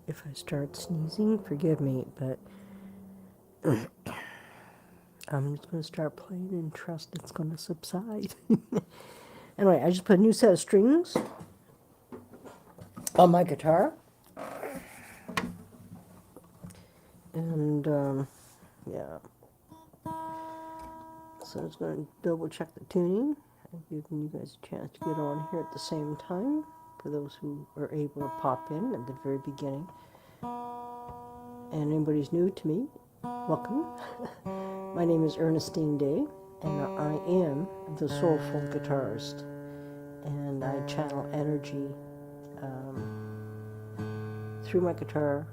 If I start sneezing, forgive me, but I'm just going to start playing and trust it's going to subside. Anyway, I just put a new set of strings on my guitar. And, yeah. So I was going to double check the tuning. I'm giving you guys a chance to get on here at the same time for those who are able to pop in at the very beginning. And anybody's new to me, welcome. My name is Ernestine Day, and I am the Soulful Guitarist. And I channel energy through my guitar,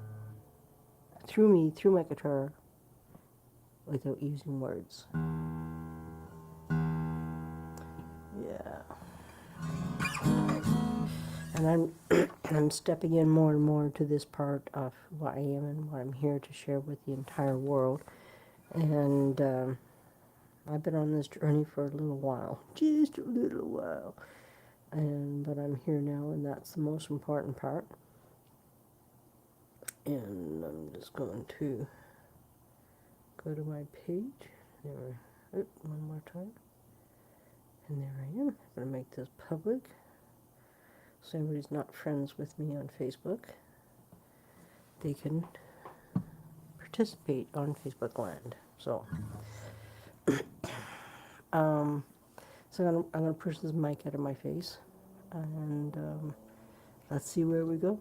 through my guitar, without using words. Yeah. And I'm stepping in more and more to this part of what I am and what I'm here to share with the entire world. And I've been on this journey for a little while, just a little while. But I'm here now, and that's the most important part. And I'm just going to go to my page. There, one more time. And there I am. I'm going to make this public. So anybody's not friends with me on Facebook, they can participate on Facebook land. So, I'm gonna push this mic out of my face, and let's see where we go.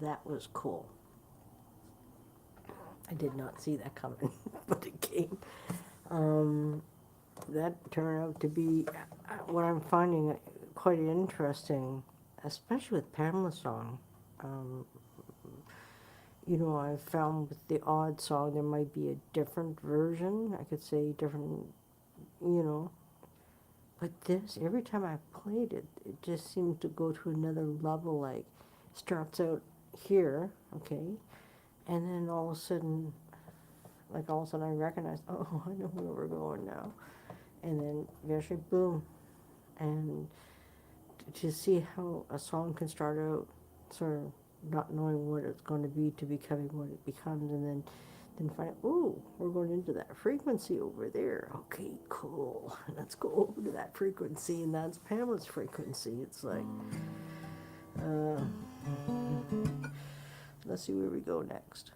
that was cool. I did not see that coming, but it came. That turned out to be what I'm finding quite interesting, especially with Pamela's song. You know, I've found with the odd song there might be a different version. I could say different, you know. But this, every time I played it, it just seems to go to another level. Like, starts out here, okay, and then all of a sudden, I recognize, oh, I know where we're going now. And then eventually, boom. And to see how a song can start out sort of not knowing what it's going to be to becoming what it becomes, and then find out, oh, we're going into that frequency over there. Okay, cool. Let's go over to that frequency, and that's Pamela's frequency. It's like, let's see where we go next.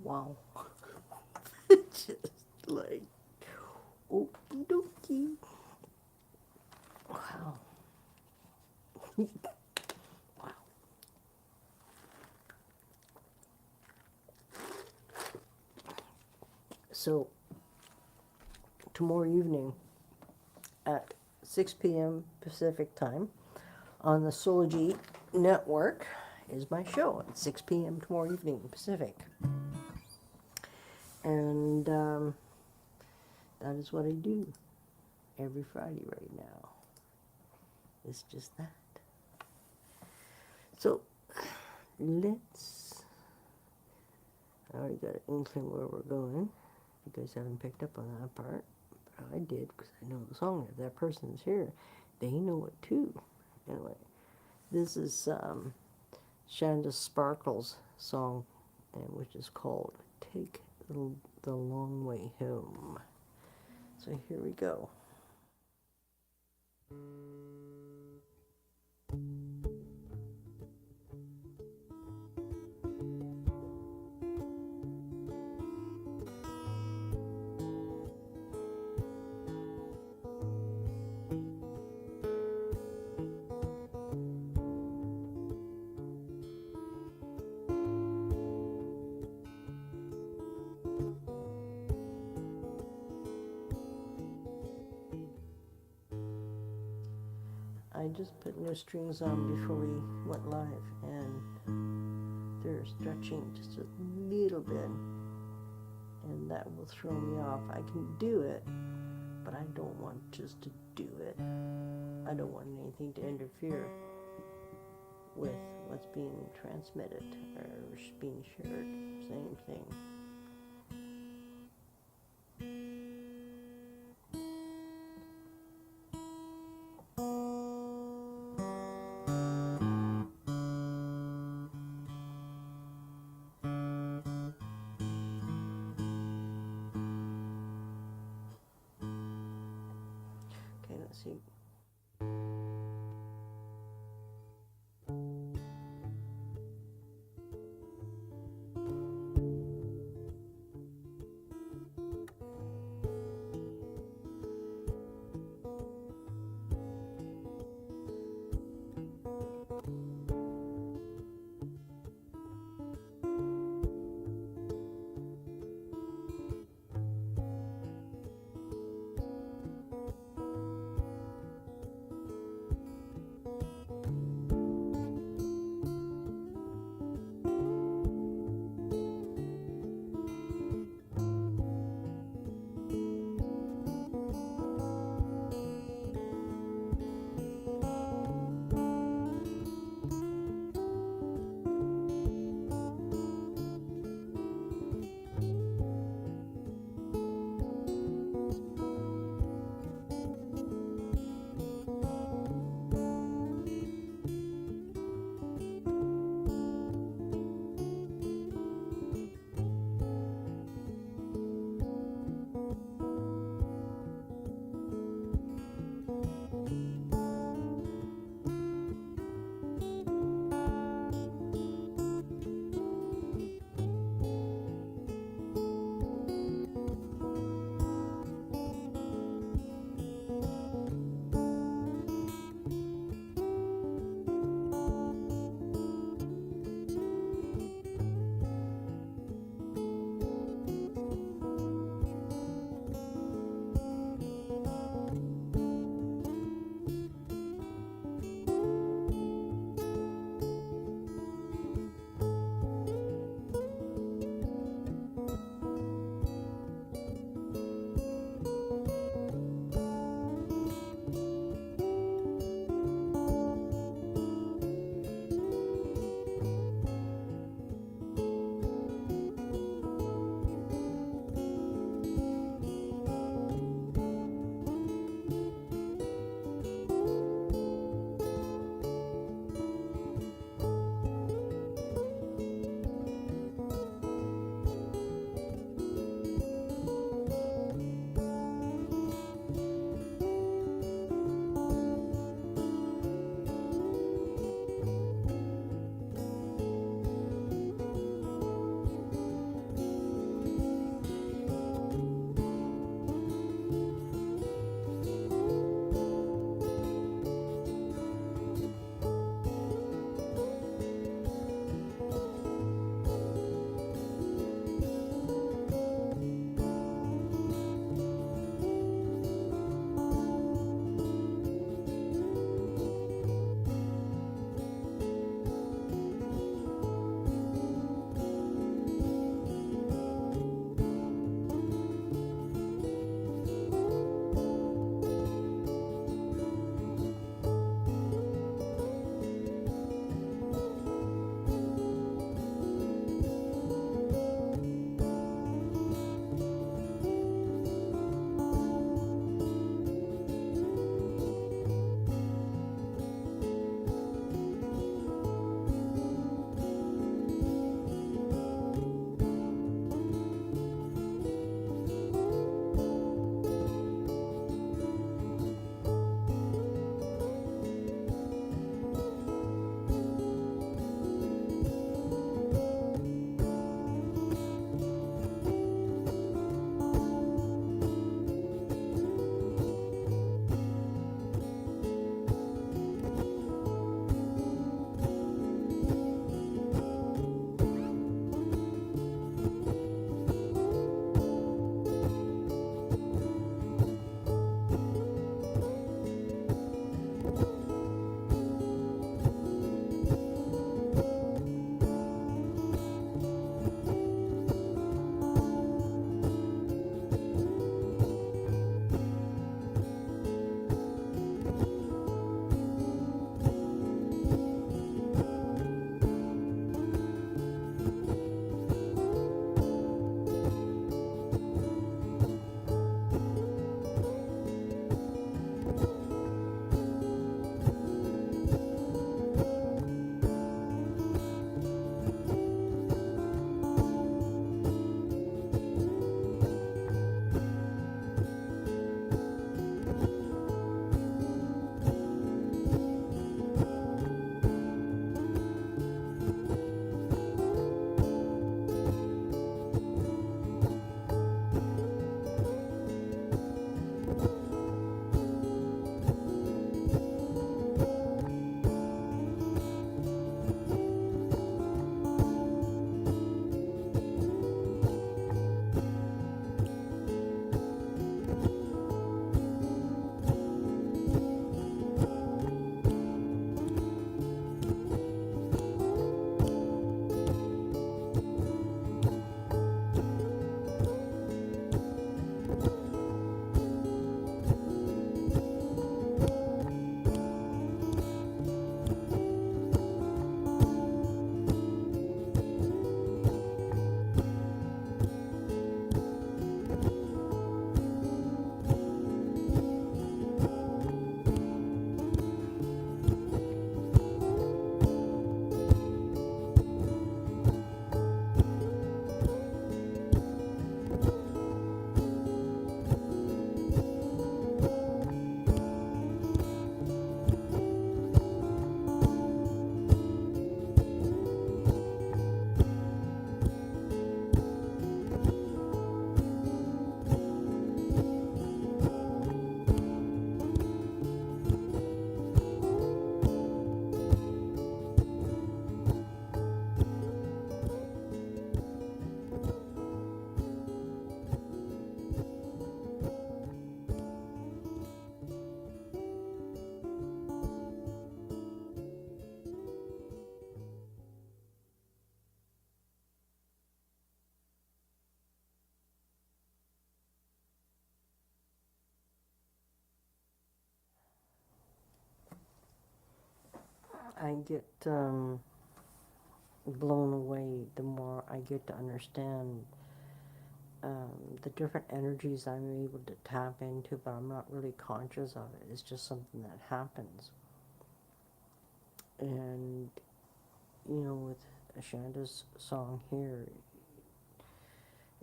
Wow. Just like, okie dokie. Wow. Wow. So, tomorrow evening at 6 p.m. Pacific time on the Soulogy Network is my show at 6 p.m. tomorrow evening Pacific. And that is what I do every Friday right now. It's just that. So, I already got an inkling where we're going. You guys haven't picked up on that part. But I did because I know the song. If that person's here, they know it too. Anyway, this is Shanda Sparkle's song, which is called Take the Long Way Home. So here we go. I just put new strings on before we went live, and they're stretching just a little bit, and that will throw me off. I can do it, but I don't want just to do it. I don't want anything to interfere with what's being transmitted or being shared. Same thing. Okay, let's see. I get blown away the more I get to understand the different energies I'm able to tap into, but I'm not really conscious of it. It's just something that happens. And, you know, with Shanda's song here,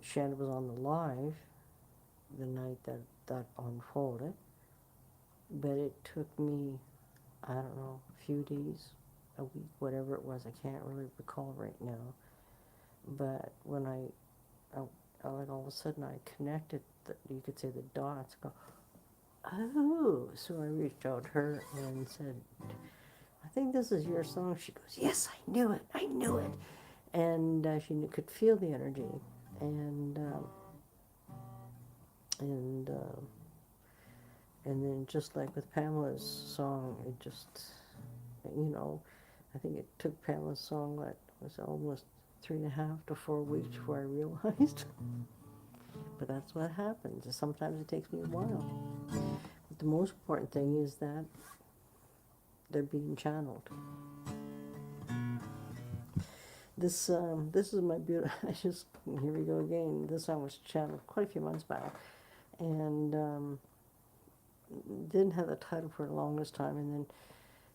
Shanda was on the live the night that that unfolded, but it took me, I don't know, a few days, a week, whatever it was. I can't really recall right now. But when like all of a sudden I connected, you could say the dots, go, oh, so I reached out to her and said, I think this is your song. She goes, yes, I knew it. And she could feel the energy. And, and, uh, and then just like with Pamela's song, it just, you know, I think it took Pamela's song, what, was almost 3.5 to 4 weeks before I realized. But that's what happens. Sometimes it takes me a while. But the most important thing is that they're being channeled. This is my beautiful. Here we go again. This song was channeled quite a few months back, and didn't have the title for the longest time. And then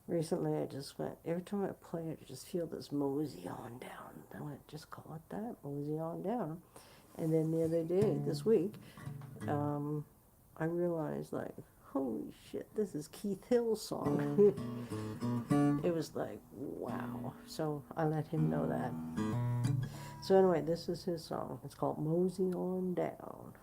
recently, I just went. Every time I play it, I just feel this mosey on down. I went, just call it that, mosey on down. And then the other day, this week, I realized, like, holy shit, this is Keith Hill's song. It was like, wow. So I let him know that. So anyway, this is his song. It's called Mosey on Down.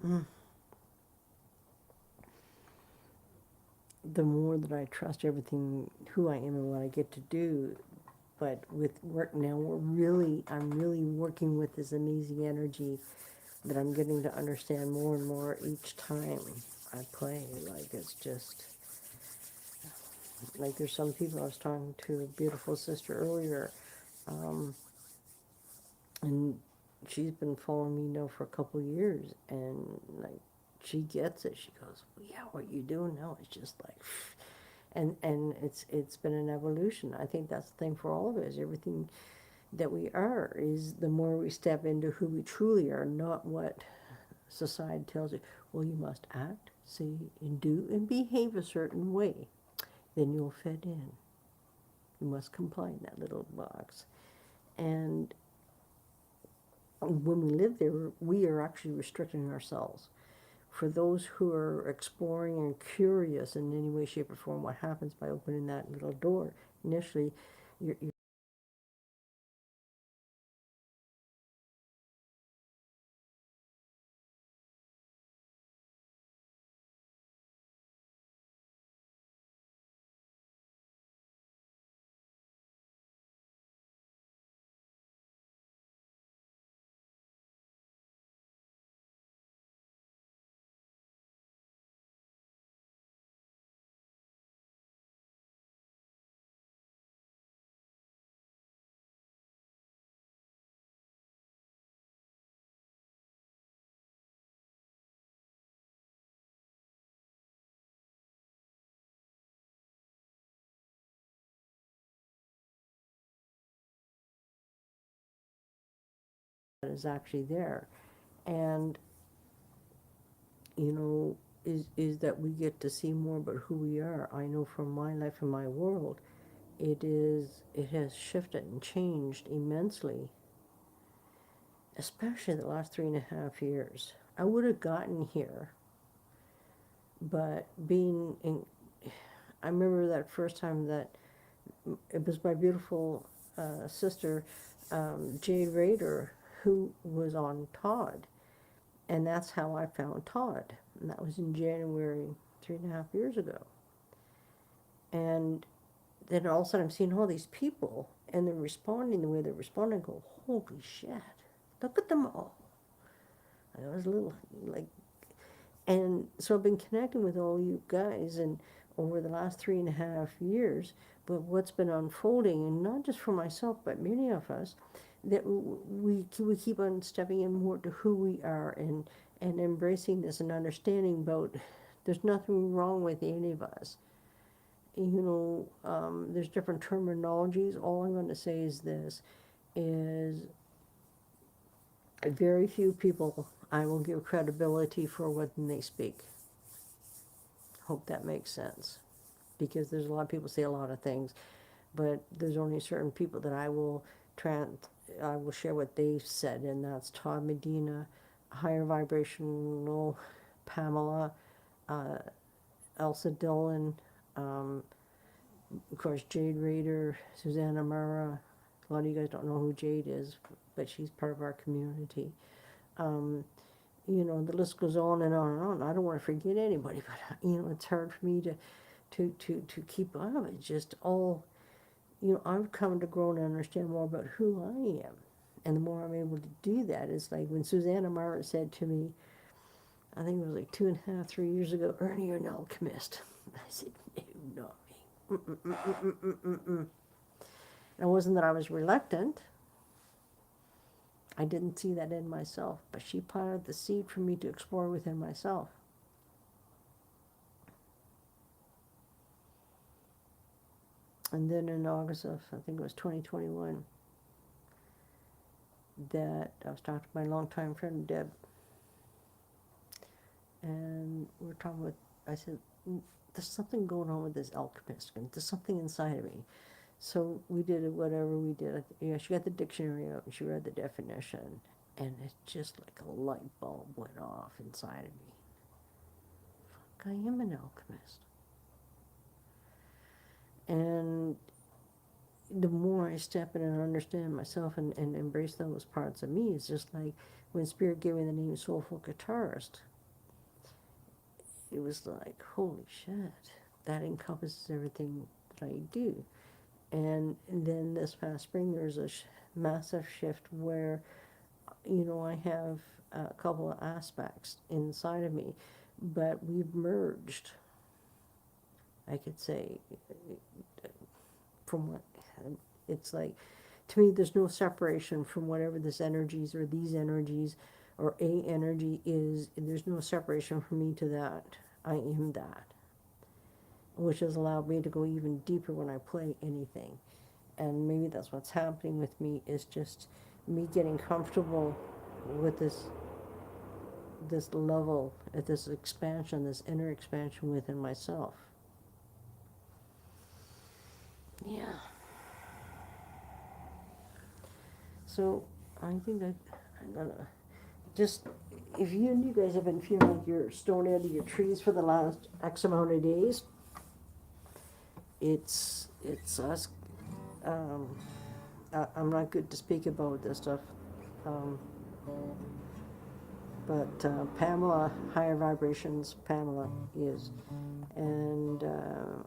the more that I trust everything, who I am and what I get to do. But with work now, I'm really working with this amazing energy that I'm getting to understand more and more each time I play. Like, it's just, like, there's some people. I was talking to a beautiful sister earlier, um, and she's been following me now for a couple of years, and like, she gets it. She goes, well, yeah, what you doing now is just like, and it's been an evolution. I think that's the thing for all of us. Everything that we are is the more we step into who we truly are, not what society tells you. Well, you must act, say, and do, and behave a certain way. Then you'll fit in. You must comply in that little box. And when we live there, we are actually restricting ourselves. For those who are exploring and curious in any way, shape, or form, what happens by opening that little door, initially, you're is actually there. And, you know, is that we get to see more about who we are. I know from my life and my world, it has shifted and changed immensely, especially the last 3.5 years. I would have gotten here, but being in, I remember that first time that it was my beautiful sister, Jade Rader, who was on Todd. And that's how I found Todd. And that was in January 3.5 years ago. And then all of a sudden I'm seeing all these people and they're responding the way they're responding. I go, holy shit, look at them all. I was a little like, and so I've been connecting with all you guys and over the last 3.5 years, but what's been unfolding, and not just for myself, but many of us, that we keep on stepping in more to who we are and embracing this and understanding about there's nothing wrong with any of us. You know, there's different terminologies. All I'm going to say is this, is very few people I will give credibility for what they speak. Hope that makes sense. Because there's a lot of people say a lot of things, but there's only certain people that I will share what they've said, and that's Todd Medina, Higher Vibrational, Pamela, uh, Elsa Dillon, of course Jade Rader, Susanna Mara. A lot of you guys don't know who Jade is, but she's part of our community. Um, you know, the list goes on and on and on. I don't want to forget anybody, but you know, it's hard for me to keep up. It's just all, you know, I've come to grow and understand more about who I am. And the more I'm able to do that, it's like when Susanna Mara said to me, I think it was like 2.5, 3 years ago, Ernie, you're an alchemist. I said, no, not me. And it wasn't that I was reluctant. I didn't see that in myself, but she planted the seed for me to explore within myself. And then in August of, I think it was 2021, that I was talking to my longtime friend Deb, and we were talking about, I said, there's something going on with this alchemist, and there's something inside of me. So we did whatever we did. You know, she got the dictionary out, and she read the definition, and it's just like a light bulb went off inside of me. Fuck, I am an alchemist. And the more I step in and understand myself and embrace those parts of me, it's just like when Spirit gave me the name Soulful Guitarist. it was like, holy shit, that encompasses everything that I do. And then this past spring, there's a massive shift where, you know, I have a couple of aspects inside of me, but we've merged, I could say, from what it's like. To me, there's no separation from whatever this energies or these energies or a energy is. There's no separation from me to that. I am that, which has allowed me to go even deeper when I play anything. And maybe that's what's happening with me, is just me getting comfortable with this level, at this expansion, this inner expansion within myself. Yeah. So I think I'm gonna just, if you guys have been feeling like you're stoned out of your trees for the last X amount of days, it's us. I'm not good to speak about this stuff, but Pamela, higher vibrations, Pamela is, and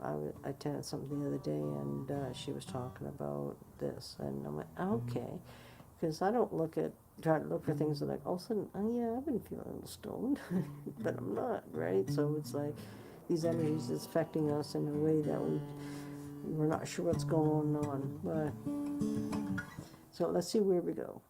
I attended something the other day, and she was talking about this, and I'm like, okay, because I don't try to look for things that, like, all of a sudden, oh yeah, I've been feeling a little stoned, but I'm not, right? So it's like these energies is affecting us in a way that we're not sure what's going on, but so let's see where we go.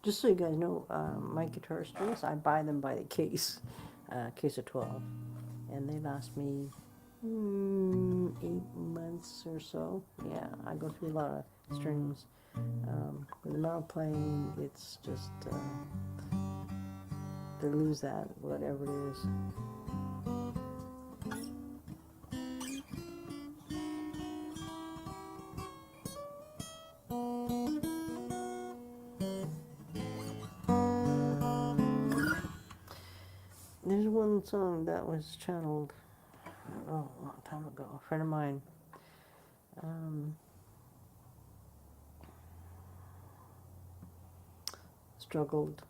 Just so you guys know, my guitar strings, I buy them by the case, case of 12. And they last me 8 months or so. Yeah, I go through a lot of strings. With the amount of playing, it's just, they lose that, whatever it is. There's one song that was channeled, a long time ago. A friend of mine, struggled,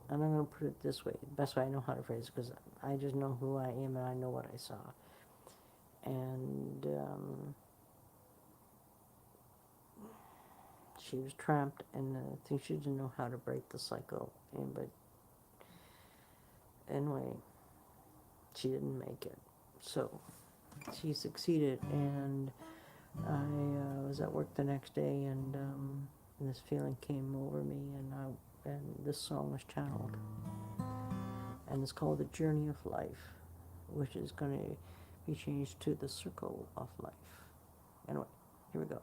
and I'm going to put it this way, the best way I know how to phrase it, because I just know who I am and I know what I saw. And she was trapped, and I think she didn't know how to break the cycle. But anyway, she didn't make it. So she succeeded, and I was at work the next day, and this feeling came over me, and this song was channeled, and it's called "The Journey of Life," which is going to be changed to "The Circle of Life." Anyway, here we go.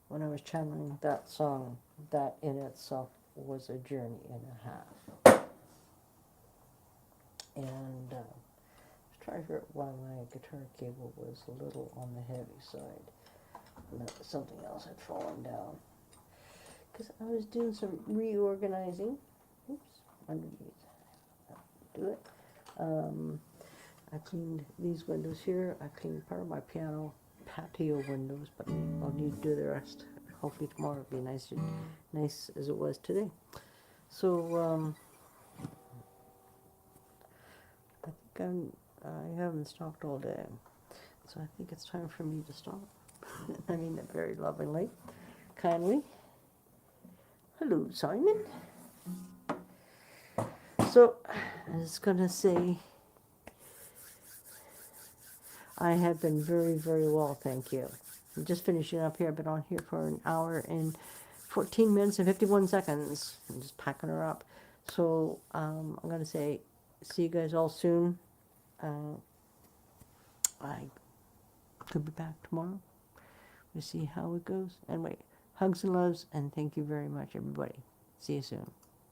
When I was channeling that song, that in itself was a journey and a half. And I was trying to figure out why my guitar cable was a little on the heavy side. And that something else had fallen down. Because I was doing some reorganizing. Oops, underneath. Do it. I cleaned these windows here. I cleaned part of my piano patio windows, but I'll need to do the rest. Hopefully tomorrow will be nice as it was today. So I think I haven't stopped all day, so I think it's time for me to stop. I mean that very lovingly, kindly. Hello, Simon. So I was gonna say I have been very, very well, thank you. I'm just finishing up here. I've been on here for an hour and 14 minutes and 51 seconds. I'm just packing her up. So I'm going to say, see you guys all soon. I could be back tomorrow. We'll see how it goes. Anyway, hugs and loves, and thank you very much, everybody. See you soon.